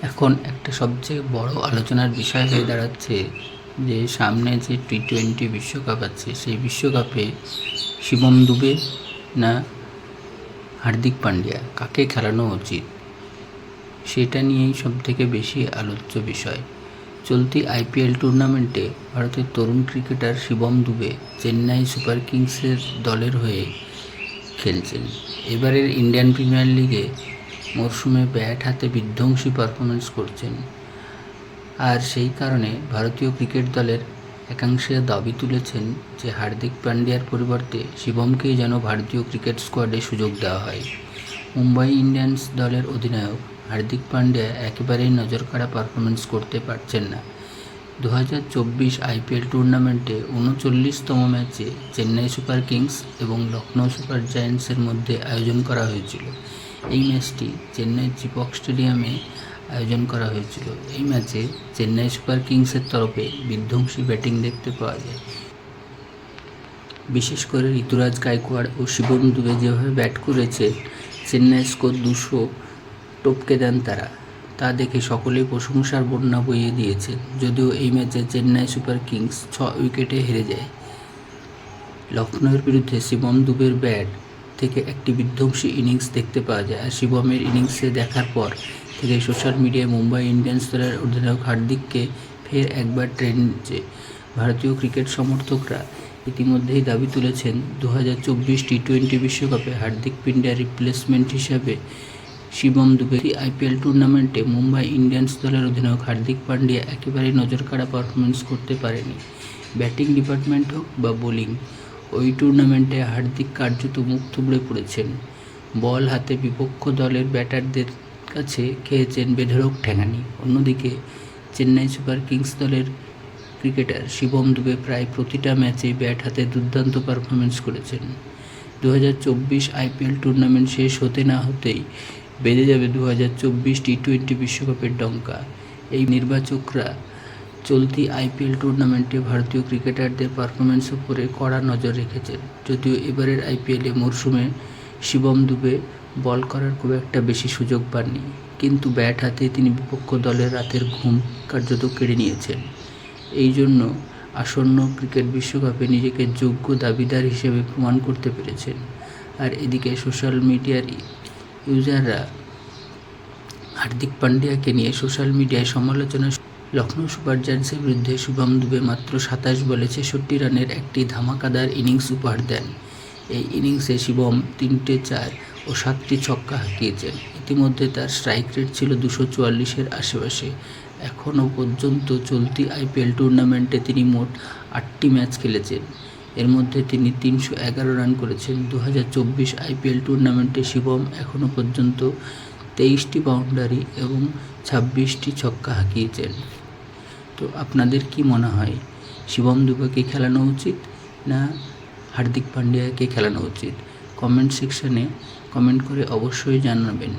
এখন একটা সবচেয়ে বড় আলোচনার বিষয় হয়ে দাঁড়াচ্ছে যে সামনে যে টি-20 বিশ্বকাপ আছে, সেই বিশ্বকাপে শিবম দুবে না হার্দিক পান্ডিয়া কাকে খেলানো উচিত, সেটা নিয়েই সবথেকে বেশি আলোচ্য বিষয়। চলতি আইপিএল টুর্নামেন্টে ভারতের তরুণ ক্রিকেটার শিবম দুবে চেন্নাই সুপার কিংসের দলের হয়ে খেলছেন। এবারের ইন্ডিয়ান প্রিমিয়ার লিগে মরশুমে ব্যাট হাতে বিধ্বংসী পারফরমেন্স করছেন, আর সেই কারণে ভারতীয় ক্রিকেট দলের একাংশে দাবি তুলেছেন যে হার্দিক পান্ডিয়ার পরিবর্তে শিবমকেই যেন ভারতীয় ক্রিকেট স্কোয়াডে সুযোগ দেওয়া হয়। মুম্বাই ইন্ডিয়ান্স দলের অধিনায়ক হার্দিক পান্ডিয়া একেবারেই নজরকাড়া পারফরমেন্স করতে পারছেন না। 2024 আইপিএল টুর্নামেন্টে 39তম ম্যাচে চেন্নাই সুপার কিংস এবং লখনৌ সুপার জায়ান্টসের মধ্যে আয়োজন করা হয়েছিল। এই ম্যাচটি চেন্নাইয়ের চিপক স্টেডিয়ামে আয়োজন করা হয়েছিল। এই ম্যাচে চেন্নাই সুপার কিংসের তরফে বিধ্বংসী ব্যাটিং দেখতে পাওয়া যায়। বিশেষ করে ঋতুরাজ গায়কোয়াড় ও শিবম দুবে যেভাবে ব্যাট করেছে, চেন্নাই স্কোর 200 টপকে দেন তারা। তা দেখে সকলেই প্রশংসার বন্যা বইয়ে দিয়েছে। যদিও এই ম্যাচে চেন্নাই সুপার কিংস 6 উইকেটে হেরে যায়। লখনৌয়ের বিরুদ্ধে শিবম দুবের ব্যাট থেকে একটি বিধ্বংসী ইনিংস দেখতে পাওয়া যায়, আর শিবমের ইনিংসে দেখার পর থেকে সোশ্যাল মিডিয়ায় মুম্বাই ইন্ডিয়ান্স দলের অধিনায়ক হার্দিককে ফের একবার ট্রেন্ডে। ভারতীয় ক্রিকেট সমর্থকরা ইতিমধ্যেই দাবি তুলেছেন 2024 টি-20 বিশ্বকাপে হার্দিক পান্ডিয়ার রিপ্লেসমেন্ট হিসাবে শিবম দুবে। আইপিএল টুর্নামেন্টে মুম্বাই ইন্ডিয়ান্স দলের অধিনায়ক হার্দিক পান্ডিয়া একেবারেই নজরকাড়া পারফরমেন্স করতে পারেনি। ব্যাটিং ডিপার্টমেন্ট হোক বা বোলিং, ওই টুর্নামেন্টে হার্দিক কার্যত মুখ থুবড়ে পড়েছেন। বল হাতে বিপক্ষ দলের ব্যাটারদের কাছে খেয়েছেন বেধড়ক ঠ্যাঙানি। অন্যদিকে চেন্নাই সুপার কিংস দলের ক্রিকেটার শিবম দুবে প্রায় প্রতিটা ম্যাচে ব্যাট হাতে দুর্দান্ত পারফরমেন্স করেছেন। 2024 আইপিএল টুর্নামেন্ট শেষ হতে না হতেই বেজে যাবে 2024 টি-20 বিশ্বকাপের ডঙ্কা। এই নির্বাচকরা চলতি আইপিএল টুর্নামেন্টে ভারতীয় ক্রিকেটারদের পারফরমেন্সের উপরে কড়া নজর রেখেছেন। যদিও এবারের আইপিএলে মরশুমে শিবম দুবে বল করার খুব একটা বেশি সুযোগ পাননি, কিন্তু ব্যাট হাতে তিনি বিপক্ষ দলের রাতের ঘুম কার্যত কেড়ে নিয়েছেন। এই জন্য আসন্ন ক্রিকেট বিশ্বকাপে নিজেকে যোগ্য দাবিদার হিসেবে প্রমাণ করতে পেরেছেন। আর এদিকে সোশ্যাল মিডিয়ার ইউজাররা হার্দিক পান্ডিয়াকে নিয়ে সোশ্যাল মিডিয়ায় সমালোচনা। লখনৌ সুপার জায়ান্টসের বিরুদ্ধে শিবম দুবে মাত্র 27 বলে 66 রানের একটি ধামাকাদার ইনিংস উপহার দেন। এই ইনিংসে শিবম 3টে 4 ও 7টি ছক্কা হাঁকিয়েছেন। ইতিমধ্যে তার স্ট্রাইক রেট ছিল 244-এর আশেপাশে। এখনও পর্যন্ত চলতি আইপিএল টুর্নামেন্টে তিনি মোট 8টি ম্যাচ খেলেছেন। এর মধ্যে তিনি 311 রান করেছেন। 2024 আইপিএল টুর্নামেন্টে শিবম এখনও পর্যন্ত 23টি বাউন্ডারি এবং 26টি ছক্কা হাঁকিয়েছেন। তো আপনাদের কি মনে হয়, শিবম দুবেকে খেলানো উচিত না হার্দিক পান্ডিয়াকে খেলানো উচিত? কমেন্ট সেকশানে কমেন্ট করে অবশ্যই জানাবেন।